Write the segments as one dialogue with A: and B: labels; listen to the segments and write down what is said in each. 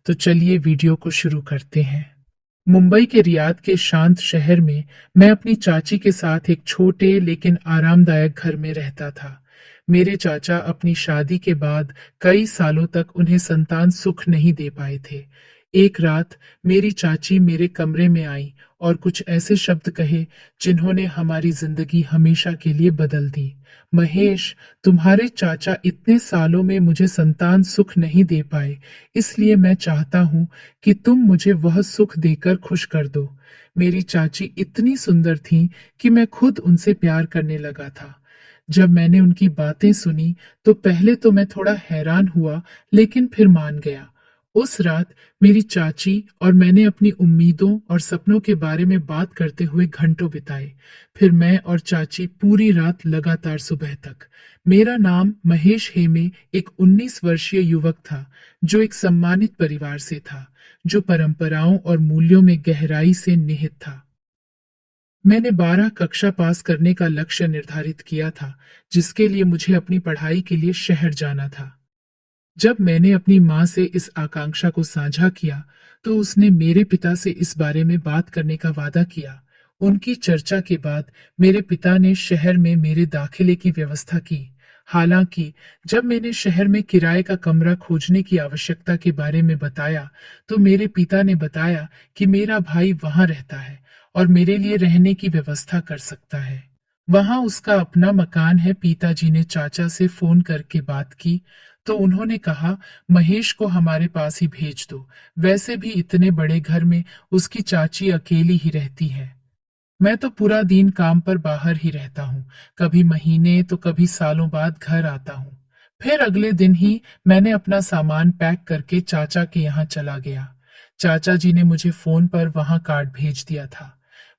A: तो चलिए वीडियो को शुरू करते हैं। मुंबई के रियाद के शांत शहर में मैं अपनी चाची के साथ एक छोटे लेकिन आरामदायक घर में रहता था। मेरे चाचा अपनी शादी के बाद कई सालों तक उन्हें संतान सुख नहीं दे पाए थे। एक रात मेरी चाची मेरे कमरे में आई और कुछ ऐसे शब्द कहे जिन्होंने हमारी जिंदगी हमेशा के लिए बदल दी। महेश, तुम्हारे चाचा इतने सालों में मुझे संतान सुख नहीं दे पाए, इसलिए मैं चाहता हूं कि तुम मुझे वह सुख देकर खुश कर दो। मेरी चाची इतनी सुंदर थी कि मैं खुद उनसे प्यार करने लगा था। जब मैंने उनकी बातें सुनी तो पहले तो मैं थोड़ा हैरान हुआ, लेकिन फिर मान गया। उस रात मेरी चाची और मैंने अपनी उम्मीदों और सपनों के बारे में बात करते हुए घंटों बिताए। फिर मैं और चाची पूरी रात लगातार सुबह तक। मेरा नाम महेश हेमे एक 19 वर्षीय युवक था, जो एक सम्मानित परिवार से था, जो परंपराओं और मूल्यों में गहराई से निहित था। मैंने 12 कक्षा पास करने का लक्ष्य निर्धारित किया था, जिसके लिए मुझे अपनी पढ़ाई के लिए शहर जाना था। जब मैंने अपनी माँ से इस आकांक्षा को साझा किया, तो उसने मेरे पिता से इस बारे में बात करने का वादा किया। उनकी चर्चा के बाद मेरे पिता ने शहर में मेरे दाखिले की व्यवस्था की। हालांकि जब मैंने शहर में किराए का कमरा खोजने की आवश्यकता के बारे में बताया, तो मेरे पिता ने बताया कि मेरा भाई वहां रहता है और मेरे लिए रहने की व्यवस्था कर सकता है। वहां उसका अपना मकान है। पिताजी ने चाचा से फोन करके बात की, तो उन्होंने कहा, महेश को हमारे पास ही भेज दो। वैसे भी इतने बड़े घर में उसकी चाची अकेली ही रहती है। मैं तो पूरा दिन काम पर बाहर ही रहता हूँ। कभी महीने तो कभी सालों बाद घर आता हूँ। फिर अगले दिन ही मैंने अपना सामान पैक करके चाचा के यहाँ चला गया। चाचा जी ने मुझे फोन पर वहां कार्ड भेज दिया था।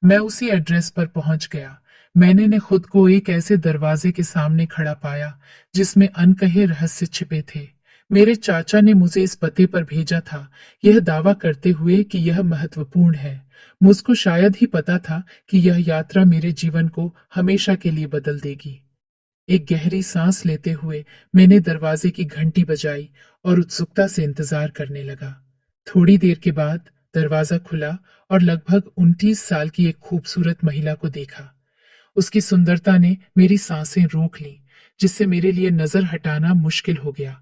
A: मैं उसी एड्रेस पर पहुंच गया। मैंने ने खुद को एक ऐसे दरवाजे के सामने खड़ा पाया जिसमें अनकहे रहस्य छिपे थे। मेरे चाचा ने मुझे इस पते पर भेजा था, यह दावा करते हुए कि यह महत्वपूर्ण है। मुझको शायद ही पता था कि यह यात्रा मेरे जीवन को हमेशा के लिए बदल देगी। एक गहरी सांस लेते हुए मैंने दरवाजे की घंटी बजाई और उत्सुकता से इंतजार करने लगा। थोड़ी देर के बाद दरवाजा खुला और लगभग 29 साल की एक खूबसूरत महिला को देखा। उसकी सुंदरता ने मेरी सांसें रोक ली, जिससे मेरे लिए नजर हटाना मुश्किल हो गया।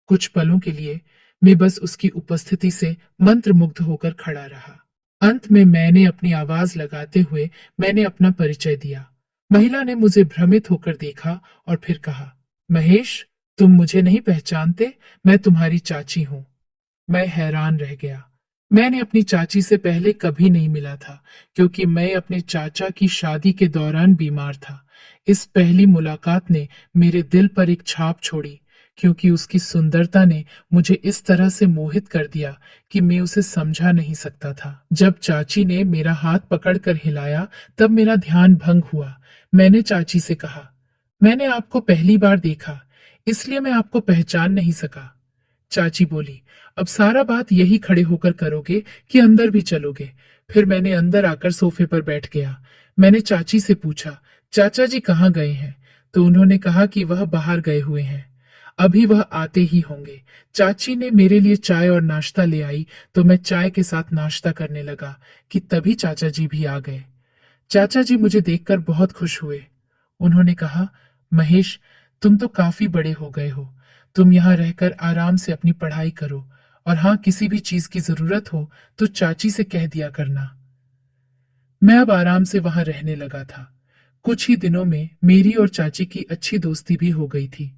A: कुछ पलों के लिए मैं बस उसकी उपस्थिति से मंत्रमुग्ध होकर खड़ा रहा। अंत में मैंने अपनी आवाज लगाते हुए मैंने अपना परिचय दिया। महिला ने मुझे भ्रमित होकर देखा और फिर कहा, महेश, तुम मुझे नहीं पहचानते? मैं तुम्हारी चाची हूँ। मैं हैरान रह गया। मैंने अपनी चाची से पहले कभी नहीं मिला था, क्योंकि मैं अपने चाचा की शादी के दौरान बीमार था। इस पहली मुलाकात ने मेरे दिल पर एक छाप छोड़ी, क्योंकि उसकी सुंदरता ने मुझे इस तरह से मोहित कर दिया कि मैं उसे समझा नहीं सकता था। जब चाची ने मेरा हाथ पकड़कर हिलाया, तब मेरा ध्यान भंग हुआ। मैंने चाची से कहा, मैंने आपको पहली बार देखा, इसलिए मैं आपको पहचान नहीं सका। चाची बोली, अब सारा बात यही खड़े होकर करोगे कि अंदर भी चलोगे? फिर मैंने अंदर आकर सोफे पर बैठ गया। मैंने चाची से पूछा, चाचा जी कहाँ गए हैं? तो उन्होंने कहा कि वह बाहर गए हुए हैं, अभी वह आते ही होंगे। चाची ने मेरे लिए चाय और नाश्ता ले आई, तो मैं चाय के साथ नाश्ता करने लगा कि तभी चाचा जी भी आ गए। चाचा जी मुझे देखकर बहुत खुश हुए। उन्होंने कहा, महेश, तुम तो काफी बड़े हो गए हो। तुम यहाँ रहकर आराम से अपनी पढ़ाई करो, और हाँ, किसी भी चीज की जरूरत हो तो चाची से कह दिया करना। मैं अब आराम से वहां रहने लगा था। कुछ ही दिनों में मेरी और चाची की अच्छी दोस्ती भी हो गई थी।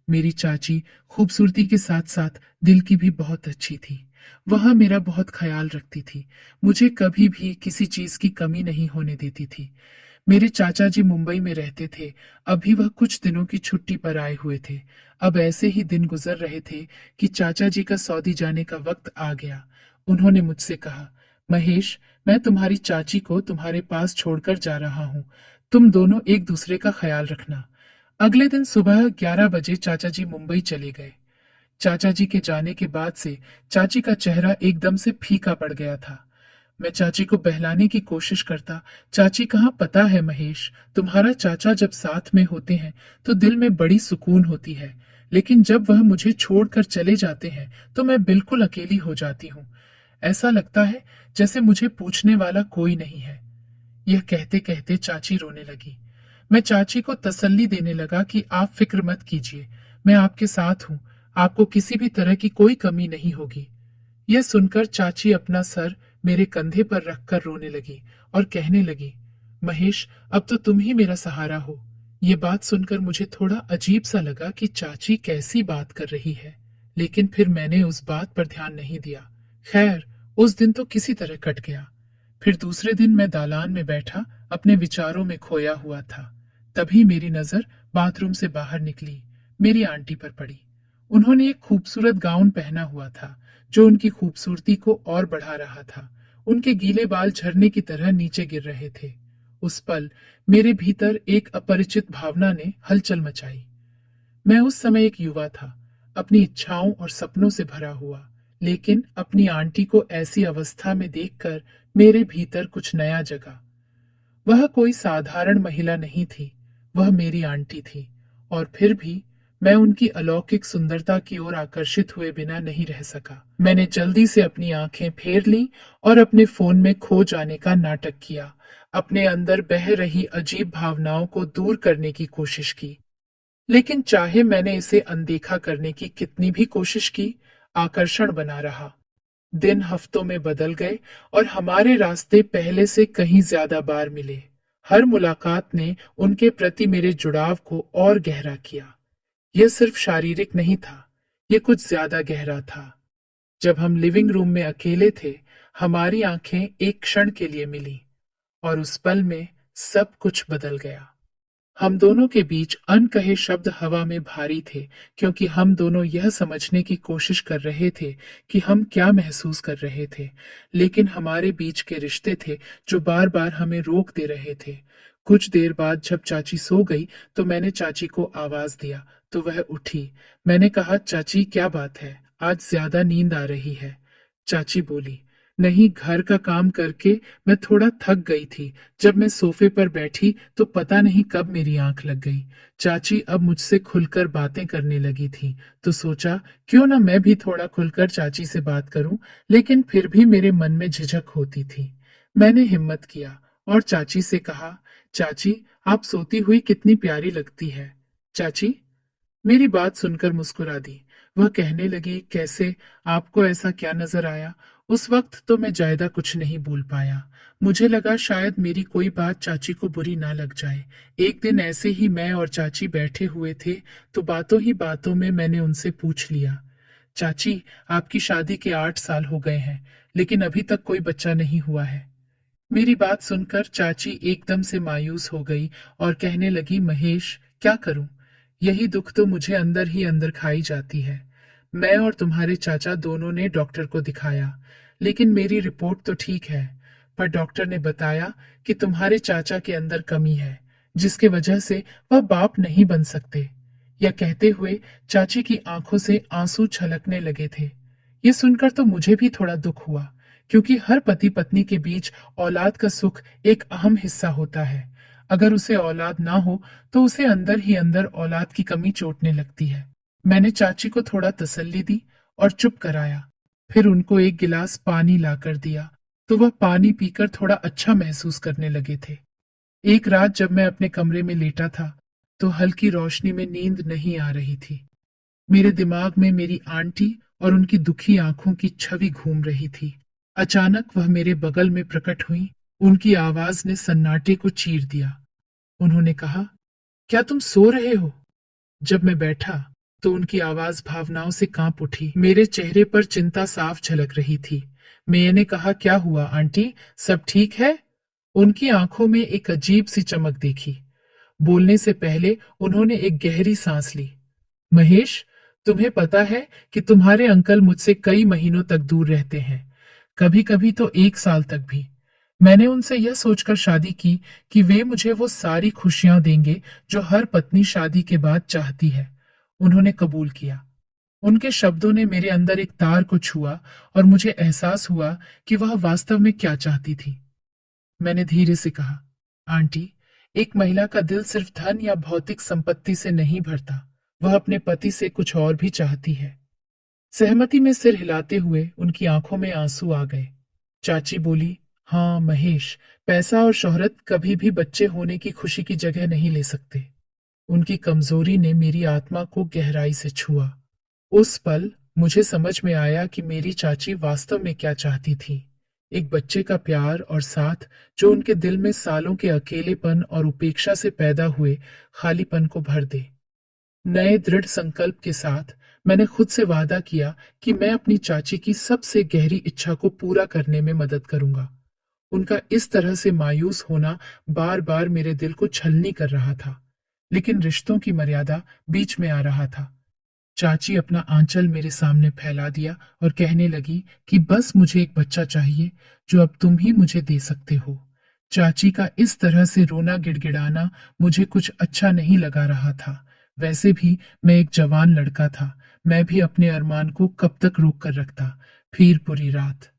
A: मेरी चाची खूबसूरती के साथ साथ दिल की भी बहुत अच्छी थी। वह मेरा बहुत ख्याल रखती थी। मुझे कभी भी किसी चीज की कमी नहीं होने देती थी। मेरे चाचा जी मुंबई में रहते थे। अभी वह कुछ दिनों की छुट्टी पर आए हुए थे। अब ऐसे ही दिन गुजर रहे थे कि चाचा जी का सऊदी जाने का वक्त आ गया। उन्होंने मुझसे कहा, महेश, मैं तुम्हारी चाची को तुम्हारे पास छोड़कर जा रहा हूँ। तुम दोनों एक दूसरे का ख्याल रखना। अगले दिन सुबह 11 बजे चाचा जी मुंबई चले गए। चाचा जी के जाने के बाद से चाची का चेहरा एकदम से फीका पड़ गया था। मैं चाची को बहलाने की कोशिश करता, चाची, कहाँ, पता है महेश, तुम्हारा चाचा जब साथ में होते हैं तो दिल में बड़ी सुकून होती है, लेकिन जब वह मुझे छोड़कर चले जाते हैं तो मैं बिल्कुल अकेली हो जाती हूँ। ऐसा लगता है जैसे मुझे पूछने वाला कोई नहीं है। यह कहते कहते चाची रोने लगी। मैं चाची को तसल्ली देने लगा कि आप फिक्र मत कीजिए, मैं आपके साथ हूँ, आपको किसी भी तरह की कोई कमी नहीं होगी। यह सुनकर चाची अपना सर मेरे कंधे पर रखकर रोने लगी और कहने लगी, महेश, अब तो तुम ही मेरा सहारा हो। ये बात सुनकर मुझे थोड़ा अजीब सा लगा कि चाची कैसी बात कर रही है, लेकिन फिर मैंने उस बात पर ध्यान नहीं दिया। खैर, उस दिन तो किसी तरह कट गया। फिर दूसरे दिन मैं दालान में बैठा अपने विचारों में खोया हुआ था। तभी मेरी नजर बाथरूम से बाहर निकली, मेरी आंटी पर पड़ी। उन्होंने एक खूबसूरत गाउन पहना हुआ था जो उनकी खूबसूरती को और बढ़ा रहा था। उनके गीले बाल झरने की तरह नीचे गिर रहे थे। उस पल मेरे भीतर एक अपरिचित भावना ने हलचल मचाई। मैं उस समय एक युवा था, अपनी इच्छाओं और सपनों से भरा हुआ, लेकिन अपनी आंटी को ऐसी अवस्था में देखकर मेरे भीतर कुछ नया जगा। वह कोई साधारण महिला नहीं थी, वह मेरी आंटी थी, और फिर भी मैं उनकी अलौकिक सुंदरता की ओर आकर्षित हुए बिना नहीं रह सका। मैंने जल्दी से अपनी आंखें फेर ली और अपने फोन में खो जाने का नाटक किया, अपने अंदर बह रही अजीब भावनाओं को दूर करने की कोशिश की। लेकिन चाहे मैंने इसे अनदेखा करने की कितनी भी कोशिश की, आकर्षण बना रहा। दिन हफ्तों में बदल गए और हमारे रास्ते पहले से कहीं ज्यादा बार मिले। हर मुलाकात ने उनके प्रति मेरे जुड़ाव को और गहरा किया। यह सिर्फ शारीरिक नहीं था, यह कुछ ज्यादा गहरा था। जब हम लिविंग रूम में अकेले थे, हमारी आंखें एक क्षण के लिए मिली और उस पल में सब कुछ बदल गया। हम दोनों के बीच अनकहे शब्द हवा में भारी थे, क्योंकि हम दोनों यह समझने की कोशिश कर रहे थे कि हम क्या महसूस कर रहे थे, लेकिन हमारे बीच के रिश्ते थे जो बार बार हमें रोक दे रहे थे। कुछ देर बाद जब चाची सो गई तो मैंने चाची को आवाज दिया तो वह उठी। मैंने कहा, चाची क्या बात है, आज ज्यादा नींद आ रही है? चाची बोली, नहीं, घर का काम करके मैं थोड़ा थक गई थी। जब मैं सोफे पर बैठी तो पता नहीं कब मेरी आंख लग गई। चाची अब मुझसे खुलकर बातें करने लगी थी, तो सोचा क्यों ना मैं भी थोड़ा खुलकर चाची से बात करूं, लेकिन फिर भी मेरे मन में झिझक होती थी। मैंने हिम्मत किया और चाची से कहा, चाची, आप सोती हुई कितनी प्यारी लगती है। चाची मेरी बात सुनकर मुस्कुरा दी। वह कहने लगी, कैसे, आपको ऐसा क्या नजर आया? उस वक्त तो मैं ज्यादा कुछ नहीं बोल पाया। मुझे लगा शायद मेरी कोई बात चाची को बुरी ना लग जाए। एक दिन ऐसे ही मैं और चाची बैठे हुए थे तो बातों ही बातों में मैंने उनसे पूछ लिया, चाची, आपकी शादी के 8 साल हो गए हैं, लेकिन अभी तक कोई बच्चा नहीं हुआ है। मेरी बात सुनकर चाची एकदम से मायूस हो गई और कहने लगी, महेश, क्या करूं? यही दुख तो मुझे अंदर ही अंदर खाई जाती है। मैं और तुम्हारे चाचा दोनों ने डॉक्टर को दिखाया, लेकिन मेरी रिपोर्ट तो ठीक है, पर डॉक्टर ने बताया कि तुम्हारे चाचा के अंदर कमी है, जिसके वजह से वह बाप नहीं बन सकते। यह कहते हुए चाची की आंखों से आंसू छलकने लगे थे। ये सुनकर तो मुझे भी थोड़ा दुख हुआ, क्योंकि हर पति पत्नी के बीच औलाद का सुख एक अहम हिस्सा होता है। अगर उसे औलाद ना हो तो उसे अंदर ही अंदर औलाद की कमी चोटने लगती है। मैंने चाची को थोड़ा तसल्ली दी और चुप कराया। फिर उनको एक गिलास पानी लाकर दिया तो वह पानी पीकर थोड़ा अच्छा महसूस करने लगे थे। एक रात जब मैं अपने कमरे में लेटा था तो हल्की रोशनी में नींद नहीं आ रही थी। मेरे दिमाग में मेरी आंटी और उनकी दुखी आंखों की छवि घूम रही थी। अचानक वह मेरे बगल में प्रकट हुई। उनकी आवाज ने सन्नाटे को चीर दिया। उन्होंने कहा, क्या तुम सो रहे हो? जब मैं बैठा तो उनकी आवाज भावनाओं से कांप उठी। मेरे चेहरे पर चिंता साफ झलक रही थी। मैंने कहा, क्या हुआ आंटी, सब ठीक है? उनकी आंखों में एक अजीब सी चमक देखी। बोलने से पहले उन्होंने एक गहरी सांस ली। महेश, तुम्हें पता है कि तुम्हारे अंकल मुझसे कई महीनों तक दूर रहते हैं, कभी कभी तो 1 साल तक भी। मैंने उनसे यह सोचकर शादी की कि वे मुझे वो सारी खुशियां देंगे जो हर पत्नी शादी के बाद चाहती है। उन्होंने कबूल किया। उनके शब्दों ने मेरे अंदर एक तार को छुआ और मुझे एहसास हुआ कि वह वास्तव में क्या चाहती थी। मैंने धीरे से कहा, आंटी, एक महिला का दिल सिर्फ धन या भौतिक संपत्ति से नहीं भरता, वह अपने पति से कुछ और भी चाहती है। सहमति में सिर हिलाते हुए उनकी आंखों में आंसू आ गए। चाची बोली, हाँ महेश, पैसा और शोहरत कभी भी बच्चे होने की खुशी की जगह नहीं ले सकते। उनकी कमजोरी ने मेरी आत्मा को गहराई से छुआ। उस पल मुझे समझ में आया कि मेरी चाची वास्तव में क्या चाहती थी। एक बच्चे का प्यार और साथ जो उनके दिल में सालों के अकेलेपन और उपेक्षा से पैदा हुए खालीपन को भर दे। नए दृढ़ संकल्प के साथ मैंने खुद से वादा किया कि मैं अपनी चाची की सबसे गहरी इच्छा को पूरा करने में मदद करूंगा। उनका इस तरह से मायूस होना बार बार मेरे दिल को छलनी कर रहा था, लेकिन रिश्तों की मर्यादा बीच में आ रहा था। चाची अपना आंचल मेरे सामने फैला दिया और कहने लगी कि बस मुझे एक बच्चा चाहिए जो अब तुम ही मुझे दे सकते हो। चाची का इस तरह से रोना गिड़गिड़ाना मुझे कुछ अच्छा नहीं लगा रहा था। वैसे भी मैं एक जवान लड़का था, मैं भी अपने अरमान को कब तक रोक कर रखता। फिर पूरी रात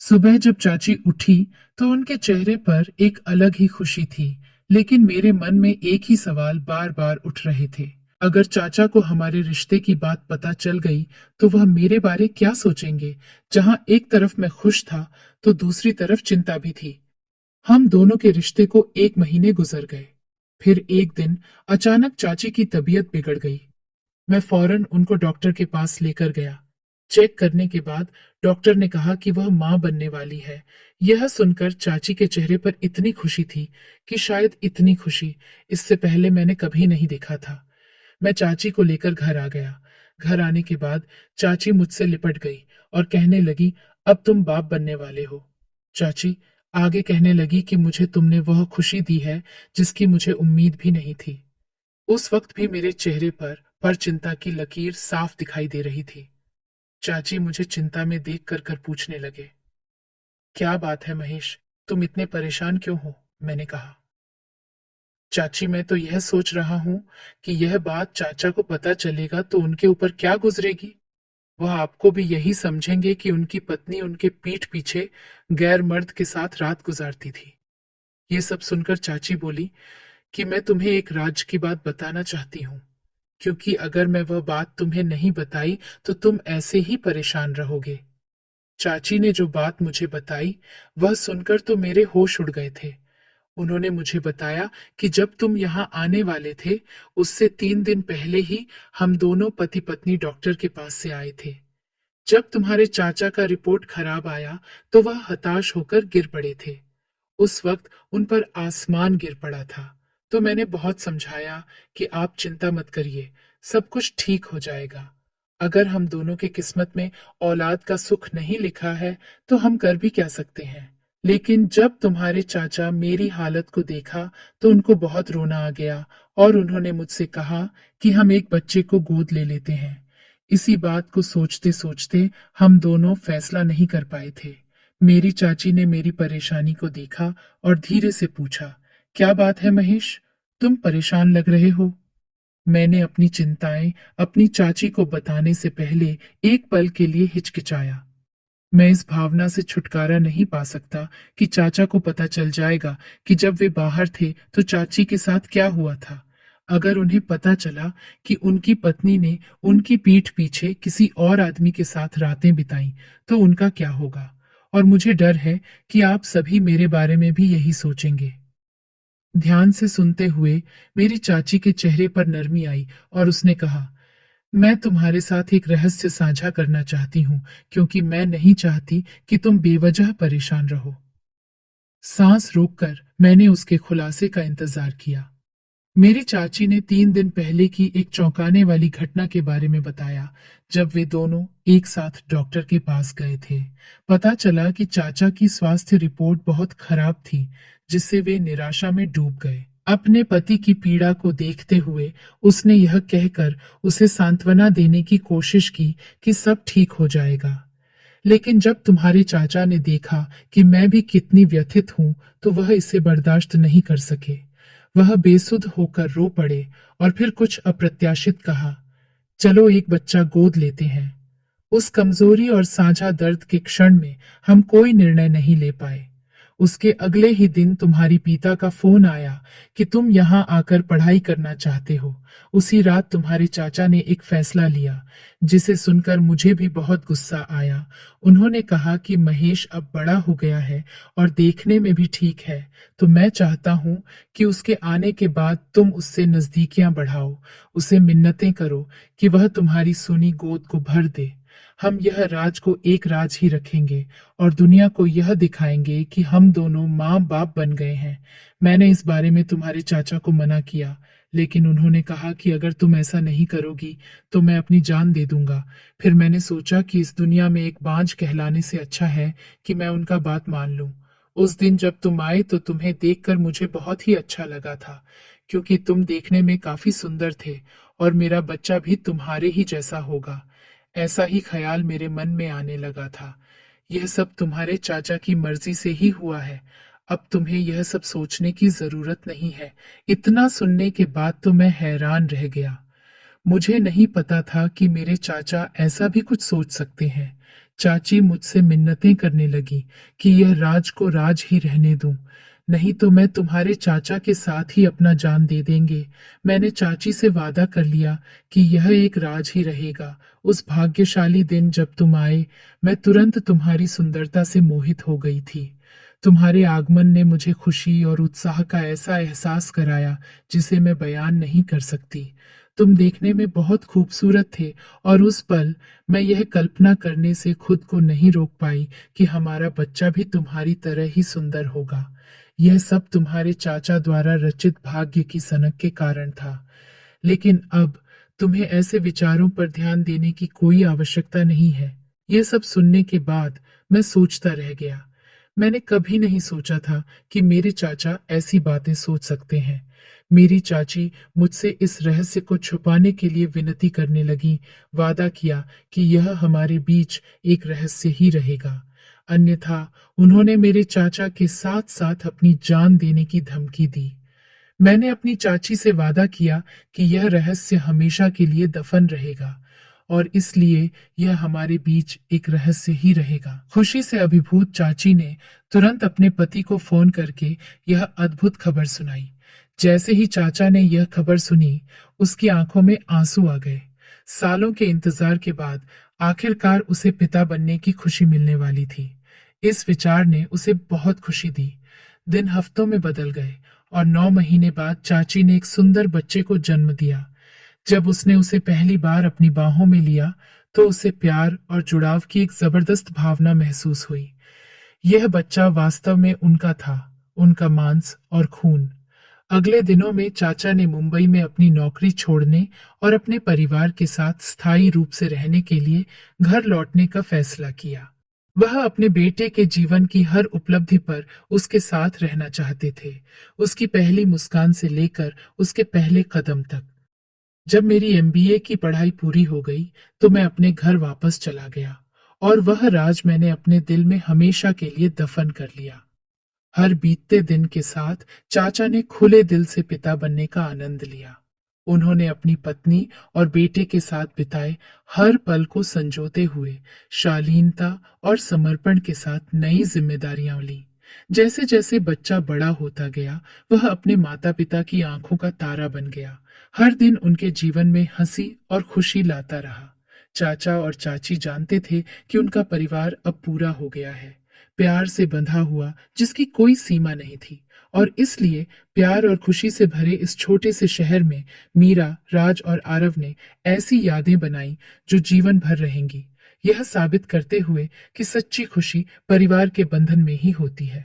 A: सुबह जब चाची उठी तो उनके चेहरे पर एक अलग ही खुशी थी, लेकिन मेरे मन में एक ही सवाल बार बार उठ रहे थे। अगर चाचा को हमारे रिश्ते की बात पता चल गई तो वह मेरे बारे क्या सोचेंगे। जहां एक तरफ मैं खुश था तो दूसरी तरफ चिंता भी थी। हम दोनों के रिश्ते को 1 महीने गुजर गए। फिर एक दिन अचानक चाची की तबीयत बिगड़ गई। मैं फौरन उनको डॉक्टर के पास लेकर गया। चेक करने के बाद डॉक्टर ने कहा कि वह मां बनने वाली है। यह सुनकर चाची के चेहरे पर इतनी खुशी थी कि शायद इतनी खुशी इससे पहले मैंने कभी नहीं देखा था। मैं चाची को लेकर घर आ गया। घर आने के बाद चाची मुझसे लिपट गई और कहने लगी, अब तुम बाप बनने वाले हो। चाची आगे कहने लगी कि मुझे तुमने वह खुशी दी है जिसकी मुझे उम्मीद भी नहीं थी। उस वक्त भी मेरे चेहरे पर चिंता की लकीर साफ दिखाई दे रही थी। चाची मुझे चिंता में देख कर पूछने लगे, क्या बात है महेश, तुम इतने परेशान क्यों हो? मैंने कहा, चाची मैं तो यह सोच रहा हूं कि यह बात चाचा को पता चलेगा तो उनके ऊपर क्या गुजरेगी। वह आपको भी यही समझेंगे कि उनकी पत्नी उनके पीठ पीछे गैर मर्द के साथ रात गुजारती थी। ये सब सुनकर चाची बोली कि मैं तुम्हें एक राज की बात बताना चाहती हूँ, क्योंकि अगर मैं वह बात तुम्हें नहीं बताई तो तुम ऐसे ही परेशान रहोगे। चाची ने जो बात मुझे बताई वह सुनकर तो मेरे होश उड़ गए थे। उन्होंने मुझे बताया कि जब तुम यहाँ आने वाले थे उससे 3 दिन पहले ही हम दोनों पति पत्नी डॉक्टर के पास से आए थे। जब तुम्हारे चाचा का रिपोर्ट खराब आया तो वह हताश होकर गिर पड़े थे। उस वक्त उन पर आसमान गिर पड़ा था। तो मैंने बहुत समझाया कि आप चिंता मत करिए, सब कुछ ठीक हो जाएगा। अगर हम दोनों के किस्मत में औलाद का सुख नहीं लिखा है तो हम कर भी क्या सकते हैं। लेकिन जब तुम्हारे चाचा मेरी हालत को देखा तो उनको बहुत रोना आ गया और उन्होंने मुझसे कहा कि हम एक बच्चे को गोद ले लेते हैं। इसी बात को सोचते सोचते हम दोनों फैसला नहीं कर पाए थे। मेरी चाची ने मेरी परेशानी को देखा और धीरे से पूछा, क्या बात है महेश, तुम परेशान लग रहे हो? मैंने अपनी चिंताएं अपनी चाची को बताने से पहले एक पल के लिए हिचकिचाया। मैं इस भावना से छुटकारा नहीं पा सकता कि चाचा को पता चल जाएगा कि जब वे बाहर थे तो चाची के साथ क्या हुआ था। अगर उन्हें पता चला कि उनकी पत्नी ने उनकी पीठ पीछे किसी और आदमी के साथ रातें बिताई तो उनका क्या होगा। और मुझे डर है कि आप सभी मेरे बारे में भी यही सोचेंगे। ध्यान से सुनते हुए मेरी चाची के चेहरे पर नरमी आई और उसने कहा, मैं तुम्हारे साथ एक रहस्य साझा करना चाहती हूँ, क्योंकि मैं नहीं चाहती कि तुम बेवजह परेशान रहो। सांस रोककर मैंने उसके खुलासे का इंतजार किया। मेरी चाची ने 3 दिन पहले की एक चौंकाने वाली घटना के बारे में बताया। जब वे दोनों एक साथ डॉक्टर के पास गए थे, पता चला कि चाचा की स्वास्थ्य रिपोर्ट बहुत खराब थी, जिससे वे निराशा में डूब गए। अपने पति की पीड़ा को देखते हुए उसने यह कहकर उसे सांत्वना देने की कोशिश की कि सब ठीक हो जाएगा। लेकिन जब तुम्हारे चाचा ने देखा कि मैं भी कितनी व्यथित हूं तो वह इसे बर्दाश्त नहीं कर सके। वह बेसुध होकर रो पड़े और फिर कुछ अप्रत्याशित कहा, चलो एक बच्चा गोद लेते हैं। उस कमजोरी और साझा दर्द के क्षण में हम कोई निर्णय नहीं ले पाए। उसके अगले ही दिन तुम्हारी पिता का फोन आया कि तुम यहाँ आकर पढ़ाई करना चाहते हो। उसी रात तुम्हारे चाचा ने एक फैसला लिया, जिसे सुनकर मुझे भी बहुत गुस्सा आया। उन्होंने कहा कि महेश अब बड़ा हो गया है और देखने में भी ठीक है, तो मैं चाहता हूँ कि उसके आने के बाद तुम उससे नजदीकियां बढ़ाओ, उसे मिन्नतें करो कि वह तुम्हारी सोनी गोद को भर दे। हम यह राज को एक राज ही रखेंगे और दुनिया को यह दिखाएंगे कि हम दोनों माँ बाप बन गए हैं। मैंने इस बारे में तुम्हारे चाचा को मना किया, लेकिन उन्होंने कहा कि अगर तुम ऐसा नहीं करोगी तो मैं अपनी जान दे दूंगा। फिर मैंने सोचा कि इस दुनिया में एक बांझ कहलाने से अच्छा है कि मैं उनका बात मान लूं। उस दिन जब तुम आए तो तुम्हें देखकर मुझे बहुत ही अच्छा लगा था, क्योंकि तुम देखने में काफी सुंदर थे और मेरा बच्चा भी तुम्हारे ही जैसा होगा। ऐसा ही ख्याल मेरे मन में आने लगा था। यह सब तुम्हारे चाचा की मर्जी से ही हुआ है। अब तुम्हें यह सब सोचने की जरूरत नहीं है। इतना सुनने के बाद तो मैं हैरान रह गया। मुझे नहीं पता था कि मेरे चाचा ऐसा भी कुछ सोच सकते हैं। चाची मुझसे मिन्नतें करने लगी कि यह राज को राज ही रहने दूं, नहीं तो मैं तुम्हारे चाचा के साथ ही अपना जान दे देंगे। मैंने चाची से वादा कर लिया कि यह एक राज ही रहेगा। उस भाग्यशाली दिन जब तुम आए, मैं तुरंत तुम्हारी सुंदरता से मोहित हो गई थी। तुम्हारे आगमन ने मुझे खुशी और उत्साह का ऐसा एहसास कराया जिसे मैं बयान नहीं कर सकती। तुम देखने में बहुत खूबसूरत थे और उस पल मैं यह कल्पना करने से खुद को नहीं रोक पाई कि हमारा बच्चा भी तुम्हारी तरह ही सुंदर होगा। यह सब तुम्हारे चाचा द्वारा रचित भाग्य की सनक के कारण था। लेकिन अब तुम्हें ऐसे विचारों पर ध्यान देने की कोई आवश्यकता नहीं है। यह सब सुनने के बाद मैं सोचता रह गया। मैंने कभी नहीं सोचा था कि मेरे चाचा ऐसी बातें सोच सकते हैं। मेरी चाची मुझसे इस रहस्य को छुपाने के लिए विनती करने लगी, वादा किया कि यह हमारे बीच एक रहस्य ही रहेगा। अन्यथा उन्होंने मेरे चाचा के साथ साथ अपनी जान देने की धमकी दी। मैंने अपनी चाची से वादा किया कि यह रहस्य हमेशा के लिए दफन रहेगा और इसलिए यह हमारे बीच एक रहस्य ही रहेगा। खुशी से अभिभूत चाची ने तुरंत अपने पति को फोन करके यह अद्भुत खबर सुनाई। जैसे ही चाचा ने यह खबर सुनी, उसकी आंखों में आंसू आ गए। सालों के इंतजार के बाद आखिरकार उसे पिता बनने की खुशी मिलने वाली थी। इस विचार ने उसे बहुत खुशी दी। दिन हफ्तों में बदल गए और 9 महीने बाद चाची ने एक सुंदर बच्चे को जन्म दिया। जब उसने उसे पहली बार अपनी बाहों में लिया तो उसे प्यार और जुड़ाव की एक जबरदस्त भावना महसूस हुई। यह बच्चा वास्तव में उनका था, उनका मांस और खून। अगले दिनों में चाचा ने मुंबई में अपनी नौकरी छोड़ने और अपने परिवार के साथ स्थायी रूप से रहने के लिए घर लौटने का फैसला किया। वह अपने बेटे के जीवन की हर उपलब्धि पर उसके साथ रहना चाहते थे, उसकी पहली मुस्कान से लेकर उसके पहले कदम तक। जब मेरी एमबीए की पढ़ाई पूरी हो गई तो मैं अपने घर वापस चला गया और वह राज मैंने अपने दिल में हमेशा के लिए दफन कर लिया। हर बीतते दिन के साथ चाचा ने खुले दिल से पिता बनने का आनंद लिया। उन्होंने अपनी पत्नी और बेटे के साथ बिताए हर पल को संजोते हुए शालीनता और समर्पण के साथ नई जिम्मेदारियां ली। जैसे जैसे बच्चा बड़ा होता गया, वह अपने माता पिता की आंखों का तारा बन गया। हर दिन उनके जीवन में हंसी और खुशी लाता रहा। चाचा और चाची जानते थे कि उनका परिवार अब पूरा हो गया है, प्यार से बंधा हुआ जिसकी कोई सीमा नहीं थी। और इसलिए प्यार और खुशी से भरे इस छोटे से शहर में मीरा, राज और आरव ने ऐसी यादें बनाई जो जीवन भर रहेंगी, यह साबित करते हुए कि सच्ची खुशी परिवार के बंधन में ही होती है।